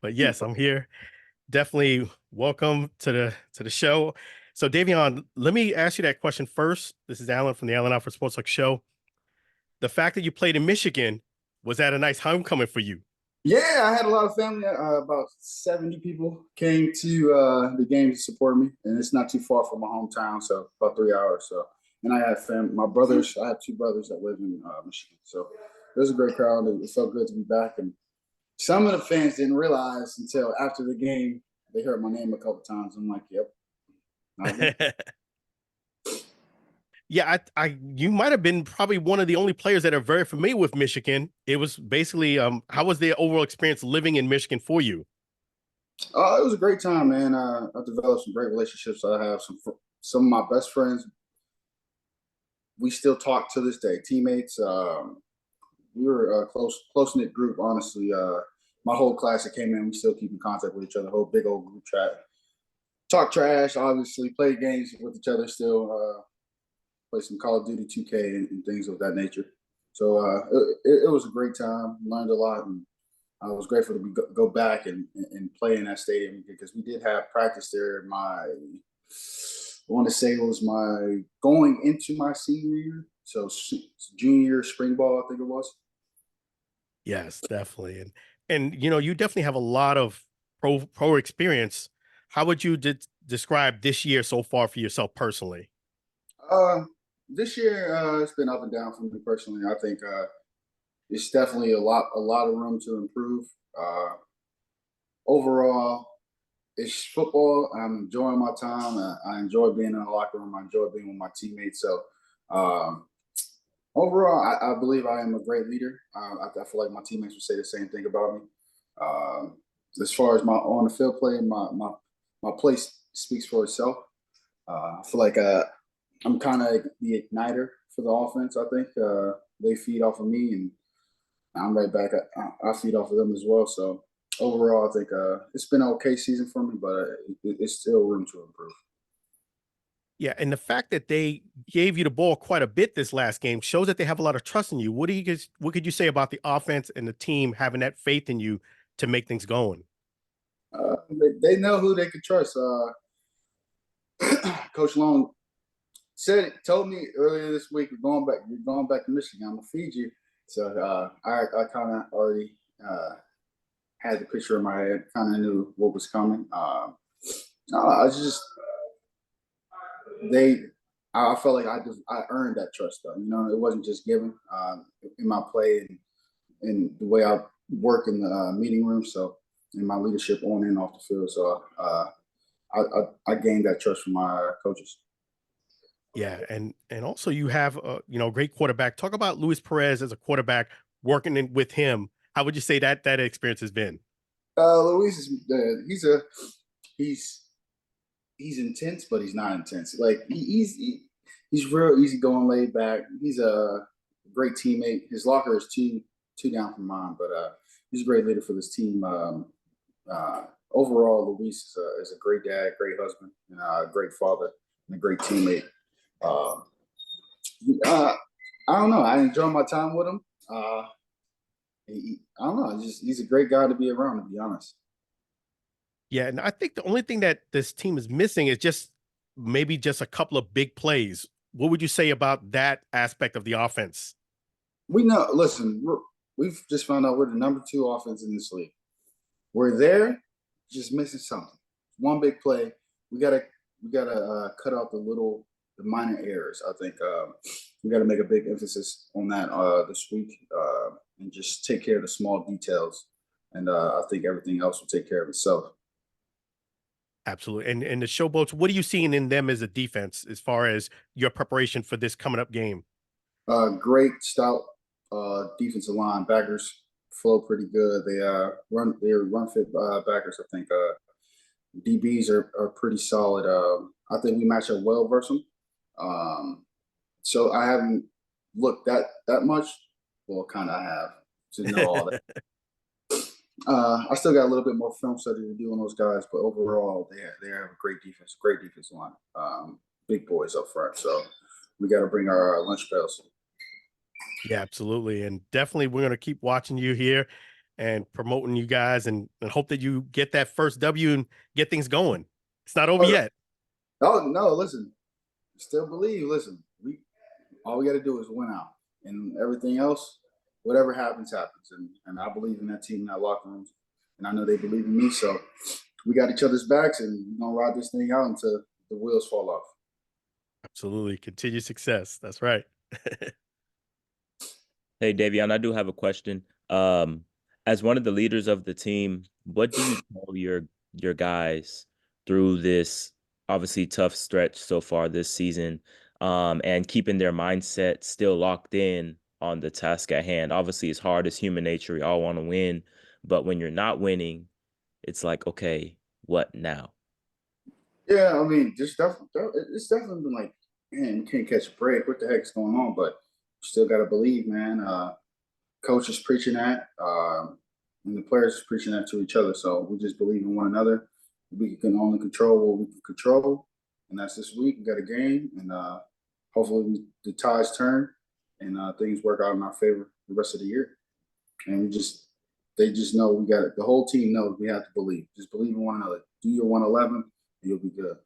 But yes, I'm here. Definitely welcome to the show. So Davion, let me ask you that question first. This is Alan from the Allen Alford Sports Talk Show. The fact that you played in Michigan, was that a nice homecoming for you? Yeah, I had a lot of family. About 70 people came to the game to support me, and it's not too far from my hometown, so about 3 hours. So, and I had family. My brothers, I have two brothers that live in Michigan, so it was a great crowd. It felt good to be back, and some of the fans didn't realize until after the game they heard my name a couple times. I'm like, "Yep, not again." Yeah, you might have been probably one of the only players that are very familiar with Michigan. It was basically, how was the overall experience living in Michigan for you? It was a great time, man. I developed some great relationships. I have some of my best friends. We still talk to this day. Teammates. We were a close knit group. Honestly, my whole class that came in, we still keep in contact with each other. Whole big old group chat. Talk trash, obviously. Play games with each other still. Play some Call of Duty 2K and things of that nature. So it was a great time. Learned a lot, and I was grateful to go back and play in that stadium because we did have practice there. I want to say it was my going into my senior year, so junior spring ball, I think it was. Yes, definitely. And you definitely have a lot of pro experience. How would you describe this year so far for yourself personally? Uh, this year it's been up and down for me personally. I think it's definitely a lot of room to improve. Uh, Overall, it's football. I'm enjoying my time. I enjoy being in the locker room. I enjoy being with my teammates. So um, overall, I believe I am a great leader. I feel like my teammates would say the same thing about me. Um, as far as my on the field play, my play speaks for itself. I feel like I'm kind of the igniter for the offense. I think they feed off of me, and I'm right back. I feed off of them as well. So overall, I think it's been an okay season for me, but it's still room to improve. Yeah, and the fact that they gave you the ball quite a bit this last game shows that they have a lot of trust in you. What could you say about the offense and the team having that faith in you to make things going? They know who they can trust. Coach Long told me earlier this week, you're going back to Michigan. I'm gonna feed you. So I kind of already had the picture in my head, kind of knew what was coming. I just they I felt like I earned that trust though. It wasn't just given in my play and the way I work in the meeting room. So in my leadership on and off the field. So I gained that trust from my coaches. Yeah, and also you have great quarterback. Talk about Luis Perez as a quarterback with him. How would you say that experience has been? Luis is he's he's intense, but he's not intense. Like he's real easygoing, laid back. He's a great teammate. His locker is two down from mine, but he's a great leader for this team. Overall, Luis is a great dad, great husband, and a great father, and a great teammate. Uh, uh, I don't know. I enjoy my time with him. I don't know. He's a great guy to be around, to be honest. Yeah, and I think the only thing that this team is missing is just maybe just a couple of big plays. What would you say about that aspect of the offense? We know. Listen, we've just found out we're the number two offense in this league. We're there, just missing something. One big play. We gotta cut out the minor errors. I think we got to make a big emphasis on that this week and just take care of the small details. And I think everything else will take care of itself. Absolutely. And the Showboats, what are you seeing in them as a defense as far as your preparation for this coming up game? Great stout defensive line. Backers flow pretty good. They're run fit backers. I think DBs are pretty solid. I think we match up well versus them. So I haven't looked that much. Well, kind of I have to know all that. I still got a little bit more film study to do on those guys, but overall, they have a great defense line. Big boys up front, so we got to bring our lunch bells. Yeah, absolutely. And definitely we're going to keep watching you here. and promoting you guys, and hope that you get that first W and get things going. It's not over Oh, yet. no, listen, still believe. Listen, all we got to do is win out, and everything else, whatever happens, happens. And I believe in that team, in that locker room, and I know they believe in me. So we got each other's backs, and we're gonna ride this thing out until the wheels fall off. Absolutely. Continued success. That's right. Hey, Davion, I do have a question. As one of the leaders of the team, what do you tell your guys through this obviously tough stretch so far this season, and keeping their mindset still locked in on the task at hand? Obviously, it's hard. It's human nature. We all want to win, but when you're not winning, it's like, okay, what now? Yeah, I mean, it's definitely been like, man, you can't catch a break. What the heck's going on? But you still got to believe, man. Coach is preaching that, and the players is preaching that to each other. So we just believe in one another. We can only control what we can control, and that's this week. We got a game, and hopefully the tides turn and things work out in our favor the rest of the year. And they just know we got it. The whole team knows we have to believe. Just believe in one another. Do your 111, and you'll be good.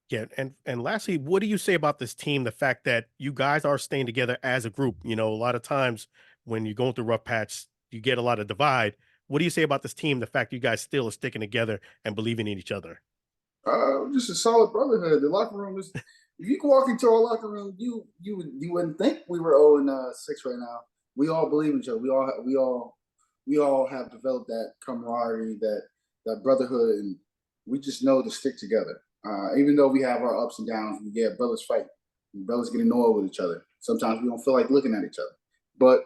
Yeah, and lastly, what do you say about this team? The fact that you guys are staying together as a group. A lot of times when you're going through rough patch, you get a lot of divide. What do you say about this team? The fact you guys still are sticking together and believing in each other. Just a solid brotherhood. The locker room is. If you can walk into our locker room, you wouldn't think we were 0-6 right now. We all believe in each other. We all have developed that camaraderie, that brotherhood, and we just know to stick together. Even though we have our ups and downs, we get brothers fight. Brothers get annoyed with each other. Sometimes we don't feel like looking at each other, but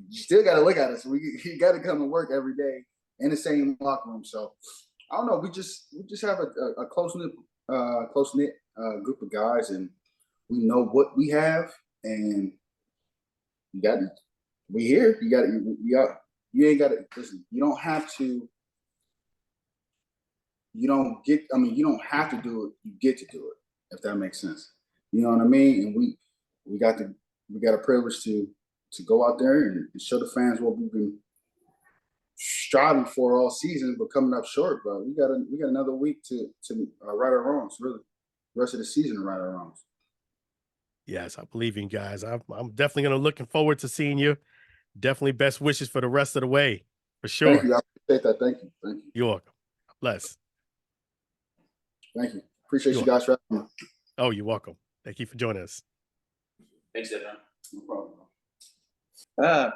you still got to look at us. You got to come to work every day in the same locker room. So I don't know. We just have a close knit group of guys, and we know what we have, and you got to. We here. You got to. You ain't got to listen. You don't have to. You don't get. I mean, you don't have to do it. You get to do it. If that makes sense. You know what I mean? And we got a privilege to go out there and show the fans what we've been striving for all season, but coming up short. But we got another week to right our wrongs. Really, the rest of the season to right our wrongs. Yes, I believe in you guys. I'm definitely looking forward to seeing you. Definitely best wishes for the rest of the way, for sure. Thank you. I appreciate that. Thank you. You're welcome. Bless. Thank you. Appreciate you guys for having me. Oh, you're welcome. Thank you for joining us. Thanks, Devin. No problem.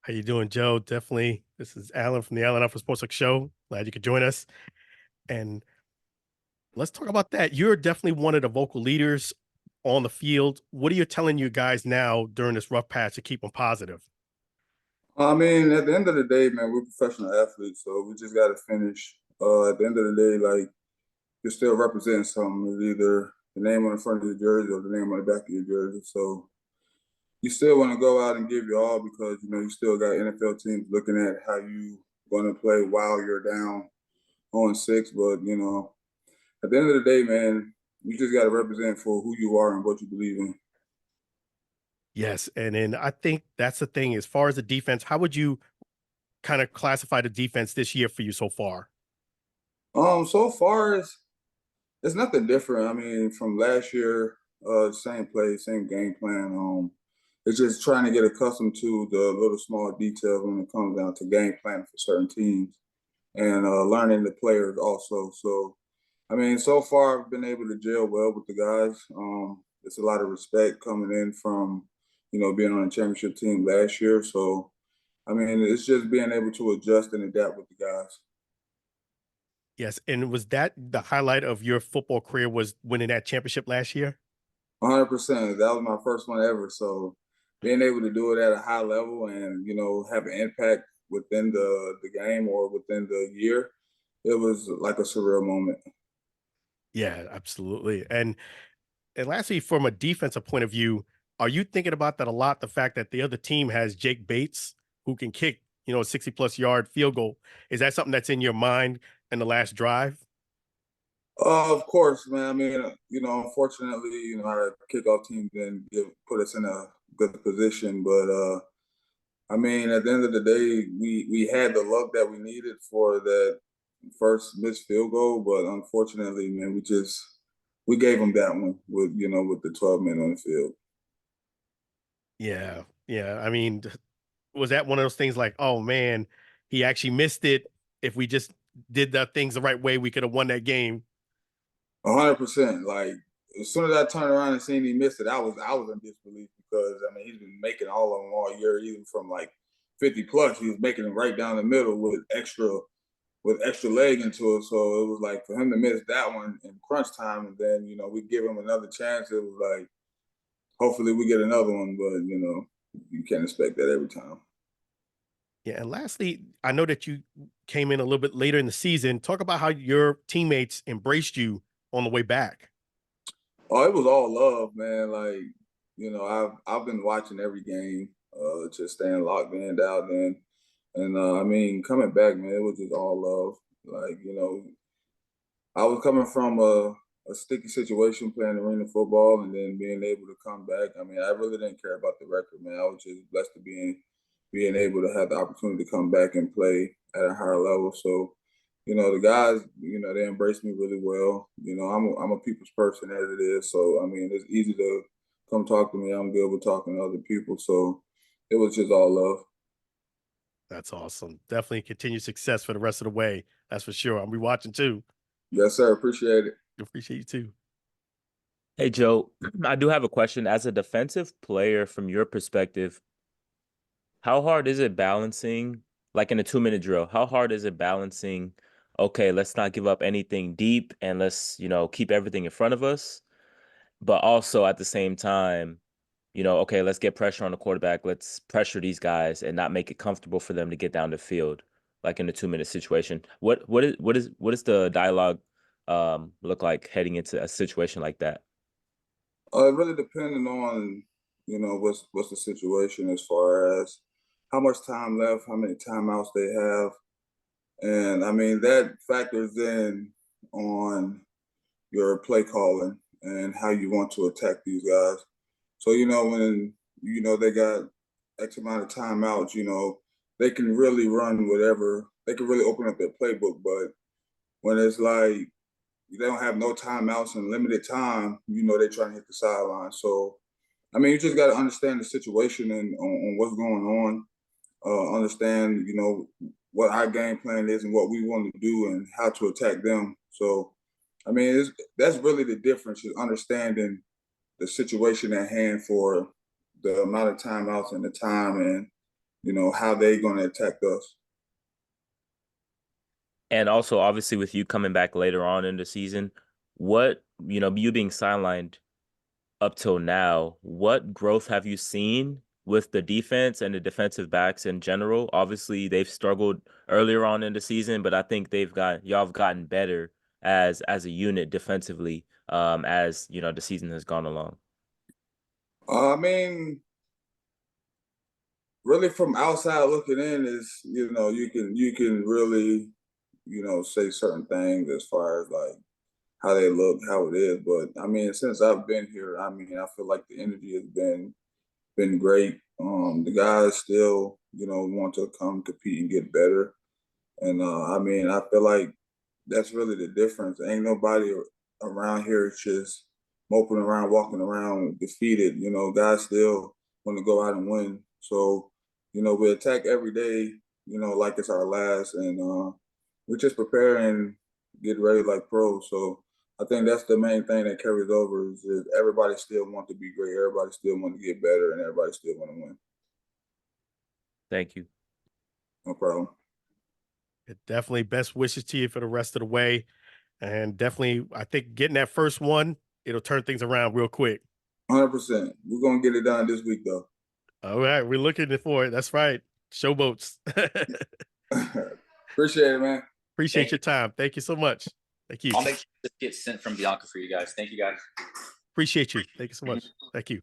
How you doing, Joe? Definitely. This is Alan from the Alford Sports Talk Show. Glad you could join us. And let's talk about that. You're definitely one of the vocal leaders on the field. What are you telling you guys now during this rough patch to keep them positive? I mean, at the end of the day, man, we're professional athletes, so we just got to finish. At the end of the day, like, you're still representing something. It's either the name on the front of your jersey or the name on the back of your jersey. So you still want to go out and give your all because, you still got NFL teams looking at how you going to play while you're down on 6. But, at the end of the day, man, you just got to represent for who you are and what you believe in. Yes. And then I think that's the thing. As far as the defense, how would you kind of classify the defense this year for you so far? So far it's nothing different. I mean, from last year, same play, same game plan. It's just trying to get accustomed to the little small details when it comes down to game planning for certain teams and learning the players also. So, I mean, so far I've been able to gel well with the guys. It's a lot of respect coming in from, being on a championship team last year. So, I mean, it's just being able to adjust and adapt with the guys. Yes. And was that the highlight of your football career, was winning that championship last year? 100%. That was my first one ever. So being able to do it at a high level and, have an impact within the game or within the year, it was like a surreal moment. Yeah, absolutely. And lastly, from a defensive point of view, are you thinking about that a lot? The fact that the other team has Jake Bates, who can kick, a 60+ yard field goal. Is that something that's in your mind in the last drive? Of course, man. I mean, unfortunately, our kickoff team didn't put us in a good position, but I mean, at the end of the day, we had the luck that we needed for that first missed field goal, but unfortunately, man, we gave them that one with the 12 men on the field. Yeah. Yeah. I mean, was that one of those things like, oh man, he actually missed it? If we just did the things the right way, we could have won that game. 100%. Like as soon as I turned around and seen he missed it, I was in disbelief because I mean he's been making all of them all year, even from like 50 plus. He was making them right down the middle with extra leg into it. So it was like for him to miss that one in crunch time, and then we give him another chance. It was like hopefully we get another one, but you can't expect that every time. Yeah. And lastly, I know that you came in a little bit later in the season. Talk about how your teammates embraced you on the way back. Oh, it was all love, man. Like, I've been watching every game, just staying locked in, dialed in. And I mean, coming back, man, it was just all love. Like, I was coming from a sticky situation playing arena football and then being able to come back. I mean, I really didn't care about the record, man. I was just blessed to being able to have the opportunity to come back and play at a higher level. So, the guys, they embrace me really well. I'm a people's person as it is. So, I mean, it's easy to come talk to me. I'm good with talking to other people. So it was just all love. That's awesome. Definitely continued success for the rest of the way. That's for sure. I'll be watching too. Yes, sir. Appreciate it. Appreciate you too. Hey, Joe, I do have a question. As a defensive player, from your perspective, how hard is it balancing, like in a 2-minute drill, how hard is it balancing, okay, let's not give up anything deep and let's, keep everything in front of us, but also at the same time, okay, let's get pressure on the quarterback. Let's pressure these guys and not make it comfortable for them to get down the field, like in a 2-minute situation. What is the dialogue look like heading into a situation like that? It really depending on, what's the situation as far as how much time left, how many timeouts they have. And I mean, that factors in on your play calling and how you want to attack these guys. So, when, they got X amount of timeouts, they can really run whatever, they can really open up their playbook. But when it's like, they don't have no timeouts and limited time, they're trying to hit the sideline. So, I mean, you just got to understand the situation and on what's going on, understand, what our game plan is and what we want to do and how to attack them. So, I mean, that's really the difference is understanding the situation at hand for the amount of timeouts and the time and, how they're going to attack us. And also, obviously, with you coming back later on in the season, what, you being sidelined up till now, what growth have you seen with the defense and the defensive backs in general? Obviously, they've struggled earlier on in the season, but I think y'all have gotten better as a unit defensively, as the season has gone along. I mean, really from outside looking in is, you can really, say certain things as far as like how they look, how it is. But I mean, since I've been here, I mean, I feel like the energy has been great. The guys still, want to come compete and get better. And I mean, I feel like that's really the difference. Ain't nobody around here just moping around, walking around defeated. Guys still want to go out and win. So, we attack every day, like it's our last, and we just prepare and get ready like pros. So I think that's the main thing that carries over is everybody still want to be great, everybody still want to get better, and everybody still want to win. Thank you. No problem. Definitely best wishes to you for the rest of the way. And definitely, I think getting that first one, it'll turn things around real quick. 100%. We're going to get it done this week, though. All right. We're looking for it. That's right. Showboats. Appreciate it, man. Appreciate your time. Thank you so much. Thank you. I'll make sure this gets sent from Bianca for you guys. Thank you, guys. Appreciate you. Thank you so much. Thank you.